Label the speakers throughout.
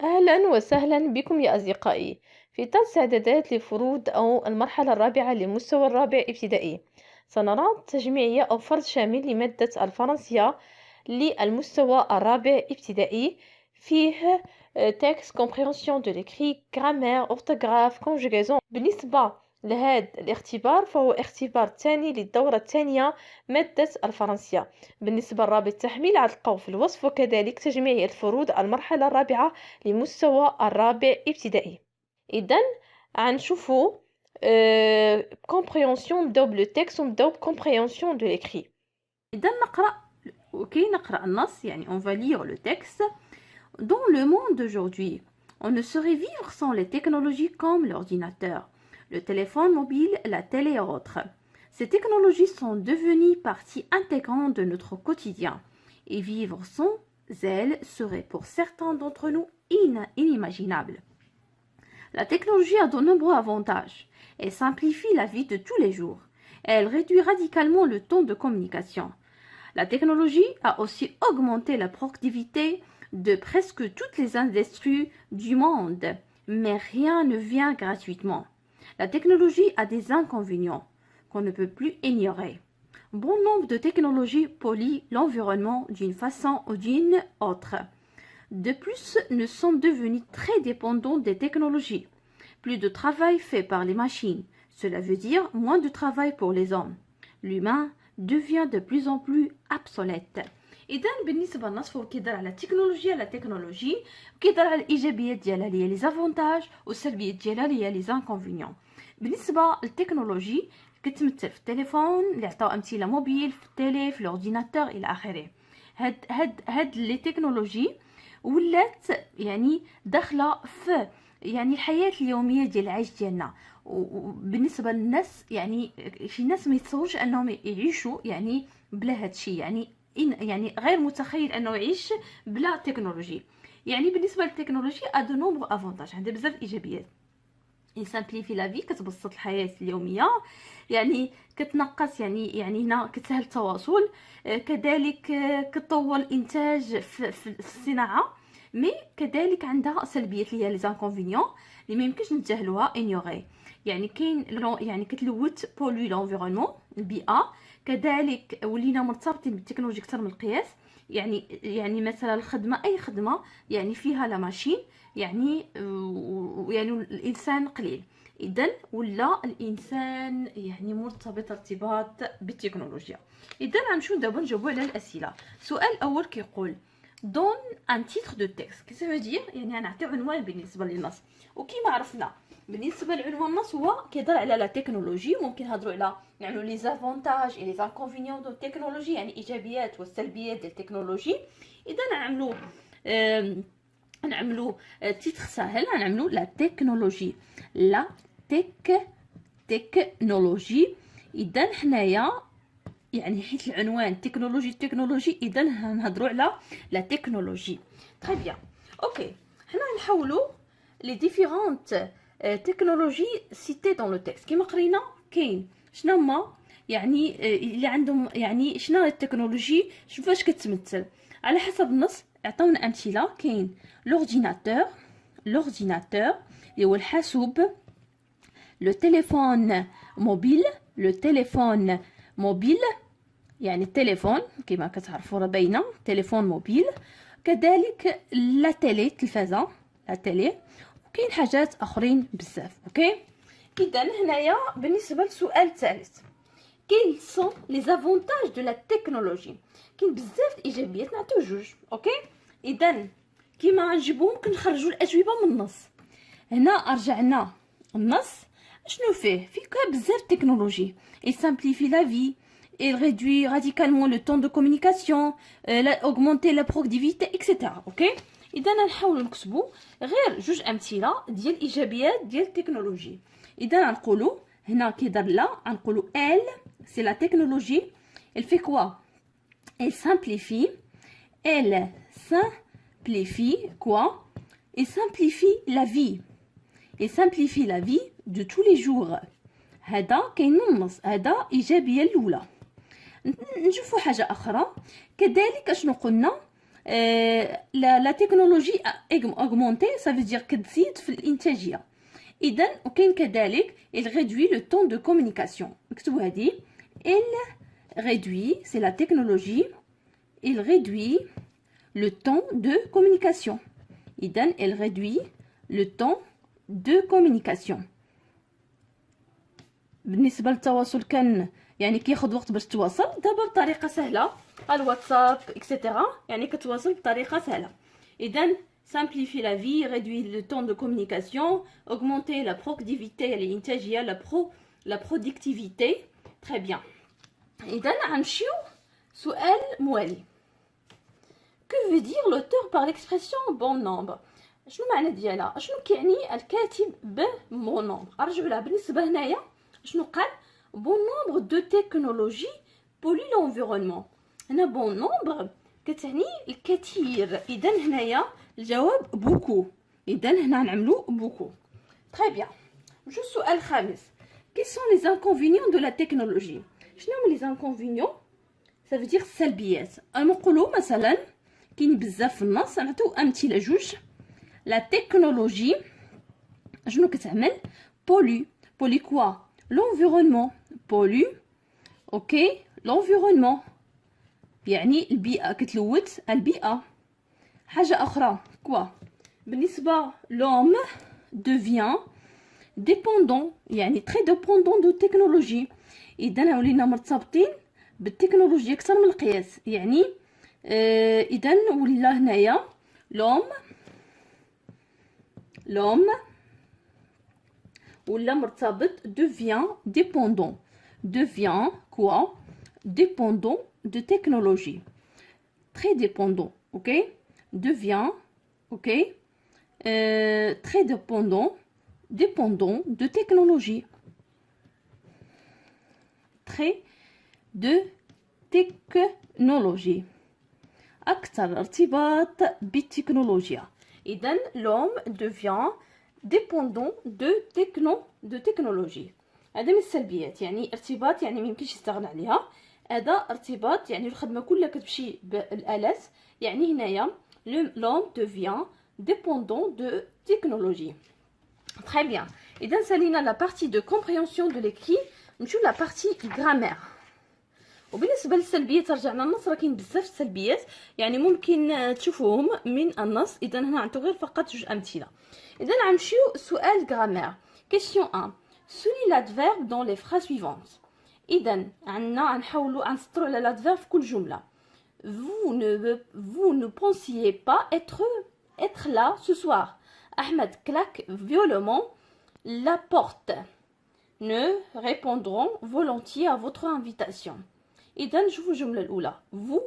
Speaker 1: أهلا وسهلا بكم يا أصدقائي في درس إعدادات لفروض أو المرحلة الرابعة لمستوى الرابع ابتدائي. سنرى تجميعية أو فرض شامل لمادة الفرنسية للمستوى الرابع ابتدائي. فيه texte compréhension de l'écrit grammaire orthographe conjugaison. بالنسبة لهذا الاختبار فهو اختبار ثاني للدورة الثانية مادة الفرنسية. بالنسبة لرابط التحميل غتلقاوه في الوصف، وكذلك تجميع الفروض المرحلة الرابعة لمستوى الرابع ابتدائي. إذا غنشوفو compréhension، نبداو بلو تكست ونبداو compréhension de l'écrit.
Speaker 2: إذا نقرأ وكي نقرأ النص يعني on va lire le texte. Dans le monde d'aujourd'hui, on ne saurait vivre sans les technologies comme l'ordinateur, le téléphone mobile, la télé et autres. Ces technologies sont devenues partie intégrante de notre quotidien et vivre sans elles serait pour certains d'entre nous inimaginable. La technologie a de nombreux avantages. Elle simplifie la vie de tous les jours. Elle réduit radicalement le temps de communication. La technologie a aussi augmenté la productivité de presque toutes les industries du monde, mais rien ne vient gratuitement. La technologie a des inconvénients qu'on ne peut plus ignorer. Bon nombre de technologies polluent l'environnement d'une façon ou d'une autre. De plus, nous sommes devenus très dépendants des technologies. Plus de travail fait par les machines. Cela veut dire moins de travail pour les hommes. L'humain devient de plus en plus obsolète.
Speaker 1: اذا بالنسبه للنص فهو كيدار على التكنولوجيا وكيدار على الايجابيات ديالها اللي هي لي زافونتاج والسلبيات ديالها اللي هي لي زانكونفينيون. بالنسبه للتكنولوجي كتمثل في التليفون اللي عطاو امثله موبيل، في التيلي، في الاورديناتور الى اخره. هاد لي تكنولوجي ولات يعني داخله في يعني الحياه اليوميه ديال العيش ديالنا. وبالنسبه للناس يعني شي ناس ما يتصوروش انهم يعيشوا يعني بلا هادشي، يعني غير متخيل انه يعيش بلا تكنولوجي. يعني بالنسبه للتكنولوجي ادو نومبر افونتاج، عندها بزاف ايجابيات. يسامبليفي لا في، كتبسط الحياه اليوميه، يعني كتنقص يعني هنا كتسهل التواصل، كذلك كتطور الانتاج في الصناعه. مي كذلك عندها سلبيات اللي هي لي زانكونفينيون اللي ما يمكنش نتجاهلوها انيغي. يعني كاين يعني كتلوث بولي لونفيرونمون البيئه، كذلك ولينا مرتبطين بالتكنولوجيا اكثر من القياس. يعني مثلا الخدمه، اي خدمه يعني فيها لا ماشين يعني يعني الانسان قليل. اذا ولا الانسان يعني مرتبط ارتباط بالتكنولوجيا. اذا غنمشيو دابا نجاوبوا على الاسئله. السؤال الاول كيقول دون ان تيتر دو تكست، كي سافو دير يعني غنعطيو عنوان بالنسبه للنص. وكيما عرفنا بالنسبه لعنوان النص هو كيهضر على لا تكنولوجي، ممكن نهضروا على نعملوا لي زافونتاج اي لي زانكونفينيون دو التكنولوجي، يعني ايجابيات والسلبيات ديال التكنولوجي. اذا نعملوا تيتر ساهل، نعملوا لا تكنولوجي، لا تكنولوجي. اذا حنايا يعني حيت العنوان التكنولوجي اذا نهضروا على لا تكنولوجي. تري بيان، اوكي. حنا نحاولوا لي ديفيرونت تكنولوجي سيتي دون لو تكست. كيما قرينا كاين شنو هما يعني اللي عندهم يعني شنو التكنولوجي، فاش كتمثل على حسب النص. عطاونا امثله، كاين لورديناتور اللي هو الحاسوب، لو تليفون موبيل يعني التليفون كما كتعرفوا راه باينه تليفون موبيل. كذلك لا تيلي، التلفازه لا تيلي، وكاين حاجات اخرين بزاف. اوكي، اذا هنايا بالنسبه للسؤال الثالث كاين سون لي زافونتاج دو لا تكنولوجي، كاين بزاف الايجابيات، نعطيو جوج. اوكي، اذا كيما غنجيبو ممكن نخرجوا الاجوبه من النص. هنا رجعنا النص شنو فيه بزاف تكنولوجي. il simplifie la vie, il réduit radicalement le temps de communication, augmenter la productivité etc. اوكي، اذا نحاولوا نكتبوا غير جوج امثله ديال الايجابيات ديال التكنولوجي. اذا نقولوا هنا كيدار لا، نقولوا elle c'est la technologie, elle fait quoi, elle simplifie quoi, elle simplifie la vie, de tous les jours. هذا كاين النص، هذا ايجابيه الاولى. نشوفوا حاجه اخرى كذلك. اشنو قلنا؟
Speaker 2: لا تكنولوجي augmentée ça veut dire كتزيد في الانتاجيه. اذا وكاين كذلك il réduit le temps de communication. اكتبوا هذه il réduit c'est la technologie il réduit le temps de communication. اذا il réduit le temps de communication. بالنسبه للتواصل كان يعني كياخذ وقت باش تواصل، دابا بطريقه سهله الواتساب اكسيتيرا يعني كتواصل بطريقه سهله. اذا simplifier la vie, réduire le temps de communication, augmenter la productivité الانتاجيه la productivité. très bien. اذا غنمشيو سؤال موالي. que veut dire l'auteur par l'expression bon nombre؟ شنو معنى ديالها؟ شنو كيعني الكاتب بون نومبر؟ ارجعوا لها. بالنسبه هنايا شنو قال؟ bon nombre de technologies pollue l'environnement. هنا bon nombre كتعني الكثير. اذا هنايا الجواب beaucoup. اذا هنا نعملو beaucoup. très bien. نمشيو السؤال الخامس. quels sont les inconvénients de la technologie؟ شنو هما les inconvénients؟ ça veut dire السلبيات. نقولوا مثلا كاين بزاف في النص، نعطيو امثله جوج. la technologie شنو كتعمل؟ pollue quoi؟ l'environnement pollue اوكي l'environnement يعني البيئه، كتلوث البيئه. حاجه اخرى كوا بالنسبه l'homme devient dépendant يعني très dépendant de technologie. اذا ولينا مرتبطين بالتكنولوجيا اكثر من القياس. يعني اذا ولا هنايا l'homme ولا مرتبط devient quoi dépendant de technologie. très dépendant ok devient ok très dépendant de technologie. très de technologie أكثر ارتباط بالتكنولوجيا. إذن l'homme devient dépendant de technologie. هذا من السلبيات، يعني ارتباط يعني ميمكنش يستغنى عليها. هذا ارتباط يعني الخدمة كلها كتمشي بالآلات. يعني هنايا l'homme devient dépendant de technologie. très bien. إذا سالينا la partie de compréhension de l'écrit. نمشيو la partie grammaire. وبالنسبه للسلبيات رجعنا النص، راه كاين بزاف السلبيات يعني ممكن تشوفوهم من النص. اذا هنا نعطيو غير فقط جوج امثله. اذا غنمشيو سؤال غرامير. question 1 souligne l'adverbe dans les phrases suivantes. اذا عندنا غنحاولوا نسطروا على l'adverbe في كل جمله. vous ne pensiez pas être là ce soir. Ahmed claque violemment la porte. ne répondront volontiers à votre invitation. اذا نشوفوا الجمله الاولى vous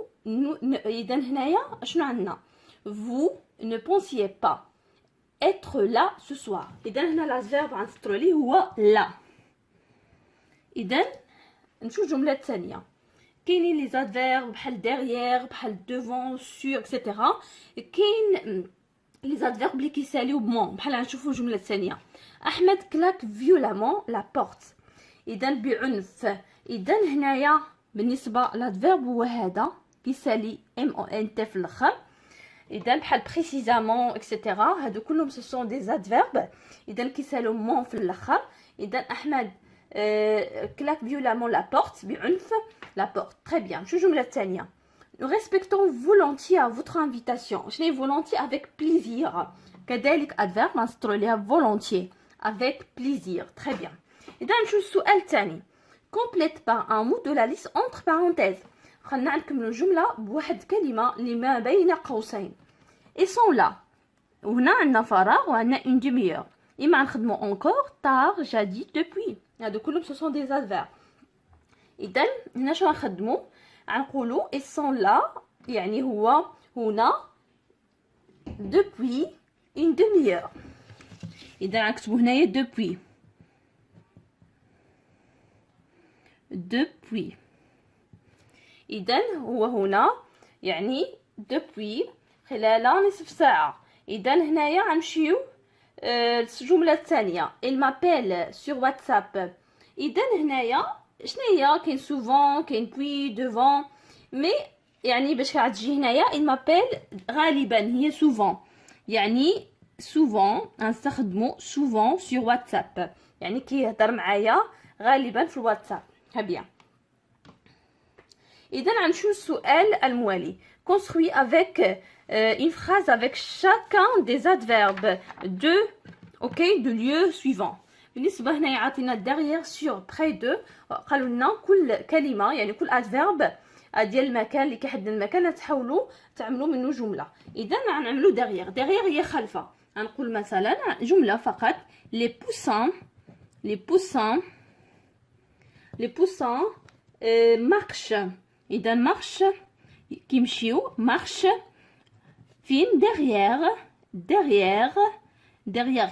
Speaker 2: اذا هنايا شنو عندنا؟ vous ne pensiez pas être là ce soir. اذا هنا الفيرب غنسطروا ليه هو لا. اذا نشوف الجمله الثانيه. كاينين لي زادفيرب بحال derrière بحال devant sur اكسيتيرا. كاين لي زادفيرب اللي كيساليو بمون بحال غنشوفوا الجمله الثانيه. احمد كلاك فيولامون لا بورت. اذا بعنف. اذا هنايا بالنسبه لادفيرب هو هذا كيسالي ام او ان تي في الاخر. اذا بحال بريسيزامون اكسيتيرا هادو كلهم سو سون دي زادفيرب. اذا كيسالو مون في الاخر. اذا احمد كلاك فيولامون لا بورت بعنف لا بورت. très bien. شو الجمله الثانيه؟ nous respectons volontiers à votre invitation. شنو volontiers avec plaisir. كذلك adverbe نسطروا ليها volontiers avec plaisir. très bien. اذا نشوف السؤال الثاني. complète par un mot de la liste entre parenthèses. خلينا نكملوا الجمله بواحد كلمه اللي ما بين قوسين. ils sont là. وهنا عندنا فراغ وعندنا une demi-heure. اما نخدموا encore tard jadis depuis. هادو كلهم ce sont des adverbes. اذا هنا شنو غنخدموا؟ غنقولوا ils sont là يعني هو هنا depuis une demi-heure. اذا غنكتبوا هنايا depuis. اذا هو هنا يعني depuis خلال نصف ساعه. اذا هنايا غنمشيو الجمله الثانيه. il m'appelle sur WhatsApp. اذا هنايا شنو هي؟ كاين souvent كاين puis devant مي يعني باش كتجي هنايا il m'appelle غالبا هي souvent يعني souvent نستخدمو souvent sur WhatsApp يعني كيهضر معايا غالبا في الواتساب. هبيا إذا غنمشيو للسؤال الموالي. construit avec une phrase avec chacun des adverbes de lieu suivant. بالنسبة هنا يعطينا derrière sur près de قالوا لنا كل كلمة يعني كل adverbe ديال المكان اللي كيحدد المكان تحاولوا تعملوا منه جملة. إذا غنعملوا derrière هي خلفة. غنقول مثلا جملة فقط les poussins marchent. إذا marche كيمشيو marche فين derrière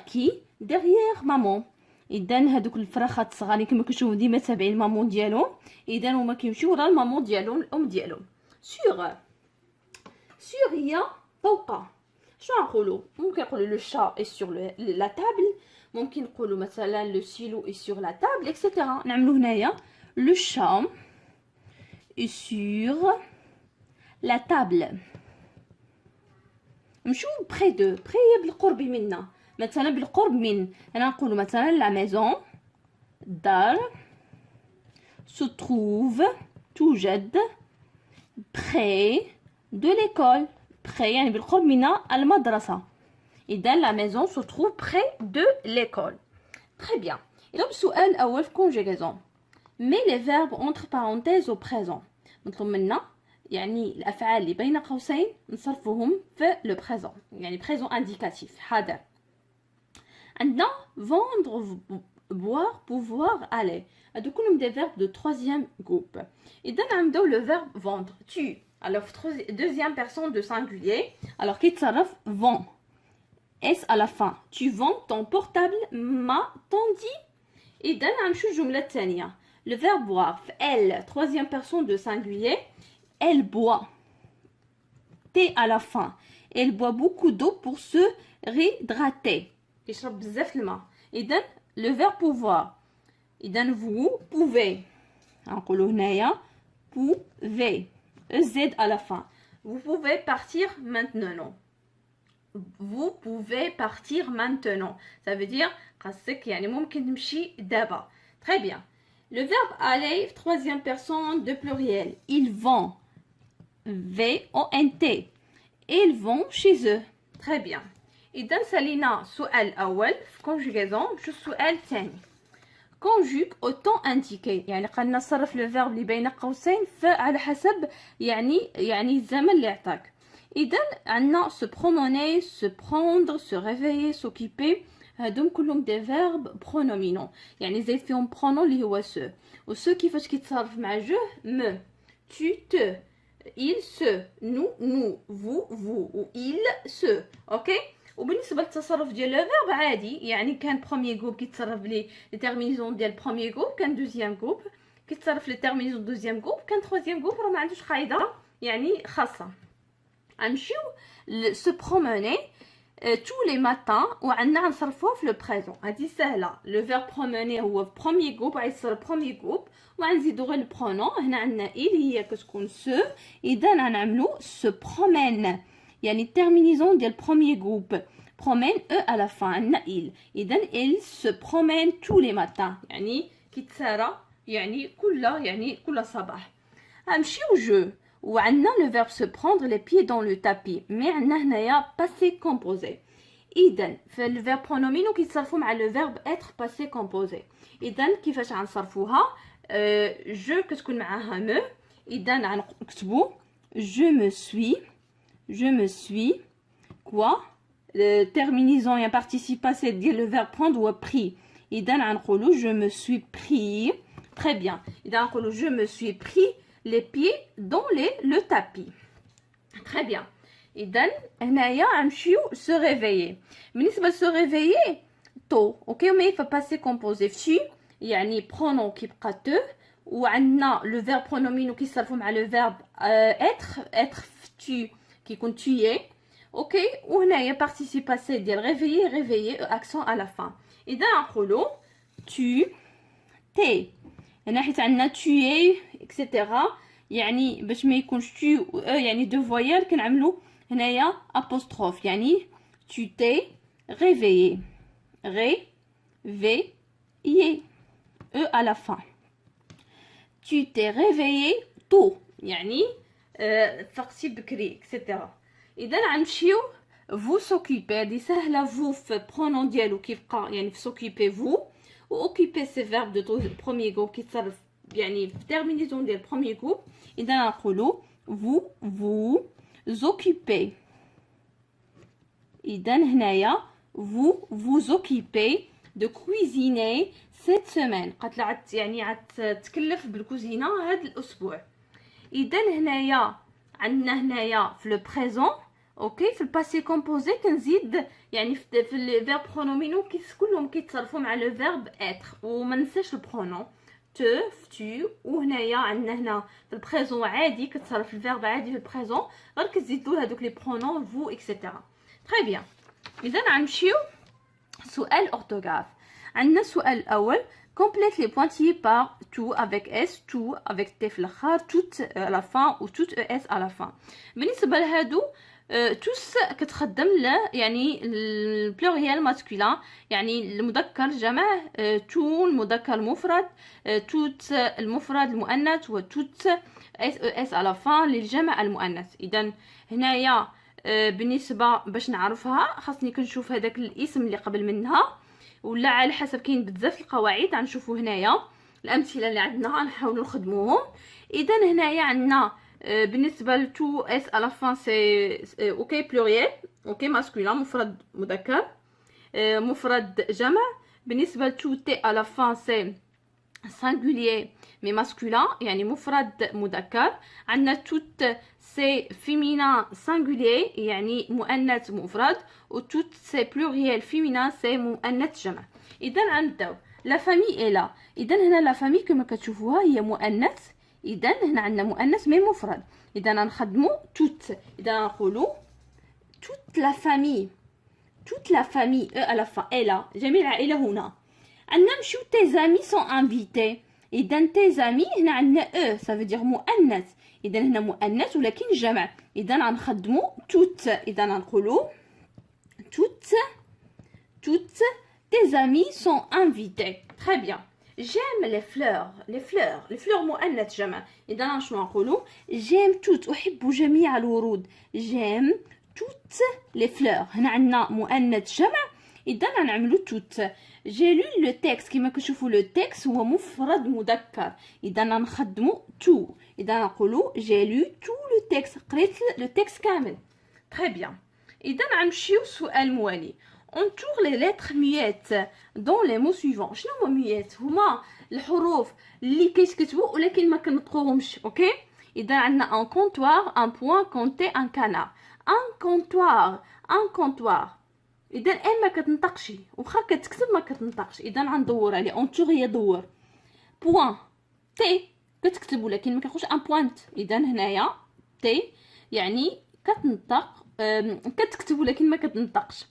Speaker 2: qui derrière maman. اذا هذوك الفراخات الصغار كما كنشوفوا ديما تابعين مامون ديالهم اذا هما كيمشيو ورا المامون ديالهم الام ديالهم. سور هي فوق. شنو نقولوا؟ ممكن نقولوا لو شا اي سور لا تابل، ممكن نقولوا مثلا لو سيلو اي سور لا تابل اكسيتيرا. نعملوا هنايا لو شا اي سور لا تابل. نمشيو بخي دو بخي بالقرب منا مثلا بالقرب من انا نقول مثلا لا ميزون الدار se trouve توجد près de l'école près يعني بالقرب من المدرسة. إذا la maison se trouve près de l'école. Très bien. إذا السؤال الأول في conjugaison mais les verbes entre parenthèses au présent. مطلوب منا يعني الأفعال اللي بين قوسين نصرفوهم في le présent يعني présent indicatif حاضر. عندنا vendre boire pouvoir aller هادو كلهم des verbes de troisième groupe. إذا نبداو le verbe vendre tu alors deuxième personne de singulier alors كيتصرف vend s à la fin tu vends ton portable m'attendit. إذا غنمشيو للجملة الثانية le verbe boire elle troisième personne de singulier elle boit t à la fin elle boit beaucoup d'eau pour se réhydrater يشرب بزاف الماء. اذا لو فيرب بوفوار اذا vous pouvez نقولوا هنايا pouvez z à la fin vous pouvez partir maintenant vous pouvez partir maintenant ça veut dire خاصك يعني ممكن تمشي دابا. très bien. le verbe aller troisième personne de pluriel ils vont v-o-n-t ils vont chez eux. très bien. إذا سالينا السؤال الأول في conjugaison نمشيو السؤال الثاني conjugue au temps indiqué يعني قلنا نصرف لو فيرب اللي بين قوسين على حسب يعني الزمن اللي عطاك. إذا عندنا se promener se prendre se réveiller s'occuper هادوم كلهم دي فيرب برونومينون يعني زايد فيهم برونون اللي هو سو وسو كيفاش كيتصرف مع جو me tu te il se nous vous و il se اوكي. وبالنسبه للتصرف ديال لو فيرب عادي يعني كان بروميير جروب كيتصرف لي ديتيرمينيزون ديال بروميير جروب كان دوزيام جروب كيتصرف لي ديتيرمينيزون دوزيام جروب كان تروزيام جروب راه ما عندوش قاعده يعني خاصه. غنمشيو سو بروموني tous les matins وعندنا نصرفوها في لو بريزون هادي سهله. لو فيرب بروموني هو في بروميير جروب غيتصرف بروميير جروب وغنزيدو غير البرونون هنا عندنا il هي كتكون سو. اذا غنعملو سو برومين يعني التيرمينيزون ديال بروميير جروب promène e à la fin عندنا il. إذا il se promène tous les matins يعني كيتسارى يعني كل صباح. غنمشيو جو وعندنا لو فيرب se prendre les pieds dans le tapis مي عندنا هنايا passé composé. إذا في لو فيرب برونومينو كيتصرفوا مع لو فيرب être passé composé. إذا كيفاش غنصرفوها جو كتكون معاها me. إذا غنكتبوا je me suis quoi le terminaison et un participe passé dire le verbe prendre ou pris. إذا غنقولوا je me suis pris. très bien. إذا غنقولوا je me suis pris les pieds dans le tapis. très bien. إذا هنايا غنمشيو se réveiller. بالنسبة se réveiller tôt اوكي مي faut passer composé في يعني pronom كيبقى te وعندنا لو فيرب برونومينو كيصرفوا مع لو فيرب être tu كيكون tuer اوكي. وهنايا participe passé ديال réveiller accent à la fin. اذا نقولوا tu t'es هنا حيت عندنا tuer etc يعني باش ما يكونش تو يعني دو فويال كنعملو هنايا apostrophe يعني tu t'es réveillé réveillé à la fin. Tu t'es réveillé tôt يعني فقتي بكري etc. اذا غنمشيو vous s'occuper هادي سهله vous في برونون ديالو كيبقى يعني في s'occuper vous و occuper سي فيرب دو بروميير غروب كيتصرف يعني في تيرمينيزون ديال بروميير غروب. اذا نقولوا vous vous occupez. اذا هنايا vous vous occupez de cuisiner cette semaine. قالت لها يعني تكلف بالكوزينه هذا الاسبوع. اذا هنايا عندنا هنايا في لو بريزون اوكي في الباسي كومبوزي كنزيد يعني في لي فيرب برونومينو كلهم كيتصرفوا مع لو فيرب اتر وما ننساش البرونون تو تو. وهنايا عندنا هنا في البريزون عادي كتصرف الفيرب عادي في البريزون غير كتزيدوا هذوك لي برونون فو اكسيتيرا. تري بيان. اذا غنمشيو سؤال اورتوغراف. عندنا السؤال الاول complète les pointillés par tout avec s tout avec t في الاخر tout à la fin ou tout es à la fin. بالنسبه لهادو توس كتخدم ل يعني البلوريال ماسكولين يعني المذكر جمع تو المذكر المفرد توت المفرد المؤنث وتوت اس اس على فان للجمع المؤنث. اذا هنايا بالنسبه باش نعرفها خاصني كنشوف هذاك الاسم اللي قبل منها ولا على حسب كاين بزاف القواعد غنشوفوا هنايا الامثله اللي عندنا غنحاولوا نخدموهم. اذا هنايا عندنا بالنسبه ل تو اس على فان سي اوكي بلوريال اوكي ماسكولين مفرد مذكر مفرد جمع. بالنسبه ل تو تي على فان سي singulier mais masculin يعني مفرد مذكر. عندنا توت سي féminin singulier يعني مؤنث مفرد و توت سي pluriel féminin سي مؤنث جمع. اذا غنبداو لا فامي الا. اذا هنا لا فامي كما كتشوفوها هي مؤنث. اذا هنا عندنا مؤنث مي مفرد. اذا غنخدموا توت. اذا نقولوا توت لا فامي توت لا فامي à la fin الا جميع العائله هنا. عندنا نمشيو tes amis sont invités. اذا tes amis هنا عندنا ça veut dire مؤنث. اذا هنا مؤنث ولكن جمع. اذا غنخدموا توت. اذا نقولوا toutes tes amis sont invités. Très bien. J'aime les fleurs مؤنث جمع. اذا شنو نقولوا j'aime toutes احب جميع الورود. j'aime toutes les fleurs. هنا عندنا مؤنث جمع. اذا غنعملوا توت. جي لو لو تيكست كما كتشوفوا لو تيكست هو مفرد مذكر. اذا نخدموا تو. اذا نقولوا جي لو تو لو تيكست قريت لو تيكست كامل. تري بيان. اذا غنمشيو سؤال موالي. entoure les lettres muettes dans les mots suivants. شنو هما muettes؟ هما الحروف اللي كيتكتبوا ولكن ما كنطقوهمش. اوكي اذا عندنا ان كونتوار ان بوين كونتي ان كانار. ان كونتوار اذا ما كتنطقش واخا كتكتب ما كتنطقش. اذا غندور عليه اونتور هي دور. بوين تي كتكتب ولكن ما كنخرجش ان بوينت. اذا هنايا تي يعني كتنطق كتكتب ولكن ما كتنطقش.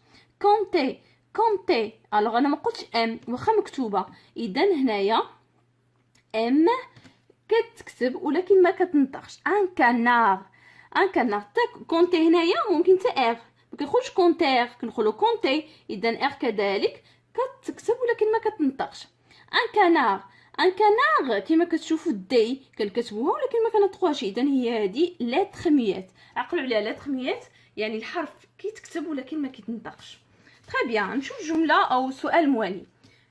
Speaker 2: كونتي الوغ انا ما قلتش ام واخا مكتوبه. اذا هنايا ام كتكتب ولكن ما كتنطقش. ان كانار كونتي هنايا ممكن تا ار ما كنقولش كونتير كنقولوا كونتي. اذا ار كذلك كتكتب ولكن ما كتنطقش. ان كانار كما كتشوفوا دي كنكتبوها ولكن ما كنطقوهاش. اذا هي هذه لتر ميات. عقلوا عليها لتر ميات يعني الحرف كيتكتب ولكن ما كيتنطقش. تري بيان. نشوف جمله او سؤال موالي.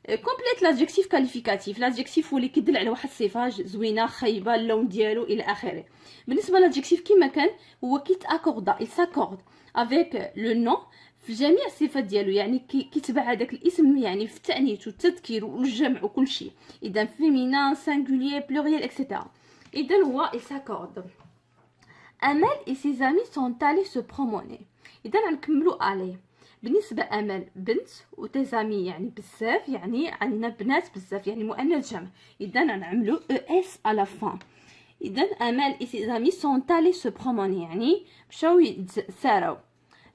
Speaker 2: كومبليت لادجيكتيف كاليفيكاتيف. لادجيكتيف هو اللي كيدل على واحد الصفه زوينه خايبه اللون ديالو الى اخره. بالنسبه لادجيكتيف كما كان هو كيتاكوردا il s'accorde avec le nom في جميع الصفات ديالو يعني كيتبع هذاك الاسم يعني في التانيث والتذكير والجمع وكل شيء. اذا فيمينان سانغولير بلوريال اكسيتيرا. اذا هو il s'accorde. امل et ses amis sont allés se promener. اذا غنكملوا عليه. بالنسبه امل بنت وتزامي يعني بزاف يعني عندنا بنات بزاف يعني مؤنث جمع. اذا غنعملوا اس على فان. اذا امل et ses amis sont allés se promener يعني مشاو يتساراو.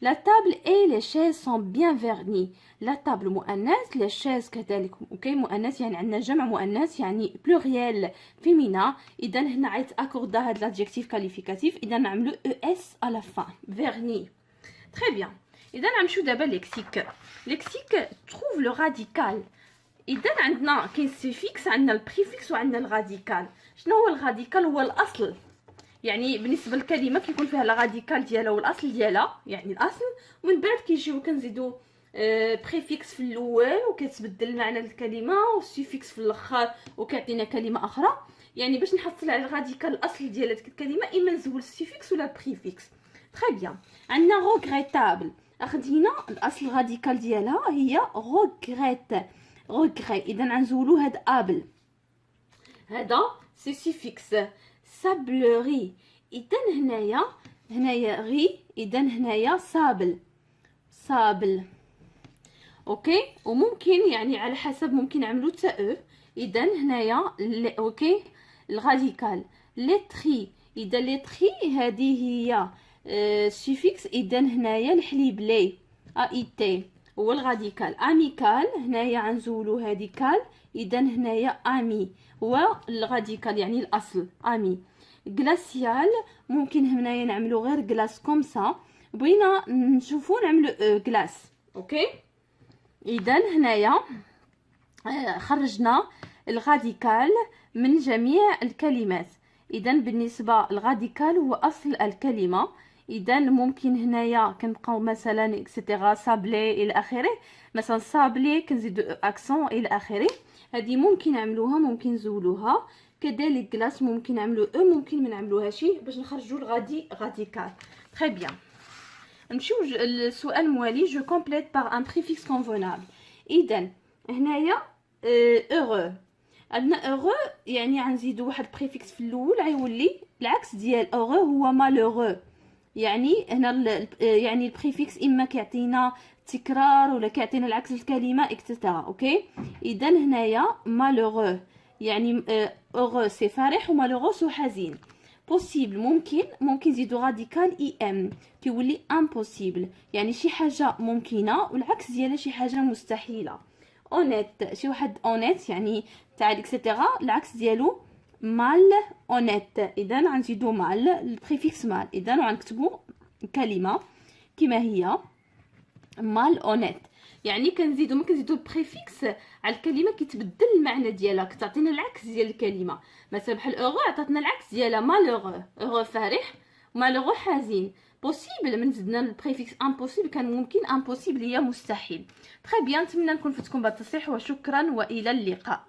Speaker 2: لا تابل اي لي شيز سون بيان فيرني. لا تابل مؤنث، لي شيز كذلك اوكي مؤنث، يعني عندنا جمع مؤنث يعني بلوريال فيمينا. اذا هنا عيط اكوردا هاد لادجيكتيف كاليفيكاتيف، اذا نعملو او اس على فان فيرني. تري بيان. اذا نمشيو دابا ليكسيك. ليكسيك تروف لو راديكال. اذا عندنا كاين السيفيكس، عندنا البريفيكس وعندنا الراديكال. شنو هو الراديكال؟ هو الاصل، يعني بالنسبه للكلمه كيكون فيها لا راديكال ديالها والاصل ديالها، يعني الاصل، ومن بعد كيجيو كنزيدو بريفيكس في الاول وكتبدل معنى الكلمه، والسيفيكس في الاخر وكيعطينا كلمه اخرى. يعني باش نحصل على الراديكال الاصل ديال هذيك الكلمه، اما نزول السيفيكس ولا البريفيكس. تري بيان. عندنا روغريتابل، اخدينا الاصل الراديكال ديالها هي روغريت، روغري. اذا غنزولو هاد ابل، هذا سي سيفيكس. سابلري، اذا هنايا غي، اذا هنايا سابل، سابل اوكي. وممكن يعني على حسب ممكن نعملو تا او. اذا هنايا اوكي الراديكال لتري، اذا لتري هذه هي سيفيكس. اذا هنايا الحليب لي اي تي هو الراديكال. اميكال هنايا غنزولو هادي كال، اذا هنايا امي هو الراديكال يعني الاصل امي. غلاسيال ممكن هنايا نعملو غير غلاس كومسا، بغينا نشوفو نعملو غلاس اوكي. اذا هنايا خرجنا الراديكال من جميع الكلمات. اذا بالنسبه الراديكال هو اصل الكلمه. اذا ممكن هنايا كنبقاو مثلا اكسيتيرا سابلي الى اخره، مثلا سابلي كنزيدو اكسون الى اخره. هذه ممكن نعملوها، ممكن نزولوها. كذلك كلاس ممكن نعملو او، ممكن ما نعملوهاش باش نخرجوا راديكال. تري بيان. نمشيو للسؤال الموالي. جو كومبليت بار ان بريفيكس كونفونابل. اذا هنايا heureux، عندنا heureux يعني غنزيدو واحد بريفيكس في الاول غيولي العكس ديال heureux هو malheureux. يعني هنا يعني البريفيكس اما كيعطينا تكرار ولا كيعطينا العكس الكلمه اكسترا اوكي. اذا هنايا malheureux يعني heureux سي فرح وmalheureux سو حزين. possible ممكن نزيدو راديكال اي ام كيولي impossible، يعني شي حاجه ممكنه والعكس ديالها شي حاجه مستحيله. اونيت شي واحد اونيت يعني تاع اكسترا، العكس ديالو مال اونيت. اذا غنزيدو مال البريفيكس مال، اذا غنكتبو كلمه كما هي مال اونيت. يعني كنزيدو البريفيكس على الكلمه كيتبدل المعنى ديالها، كتعطينا العكس ديال الكلمه. مثلا بحال اوغو عطاتنا العكس ديالها مالوغو، اوغو فرح ومالوغو حزين. بوسيبل من زدنا البريفيكس امبوسيبل كان ممكن، امبوسيبل هي مستحيل. تري بيان. نتمنى نكون فتكم بهذا التصحيح، وشكرا والى اللقاء.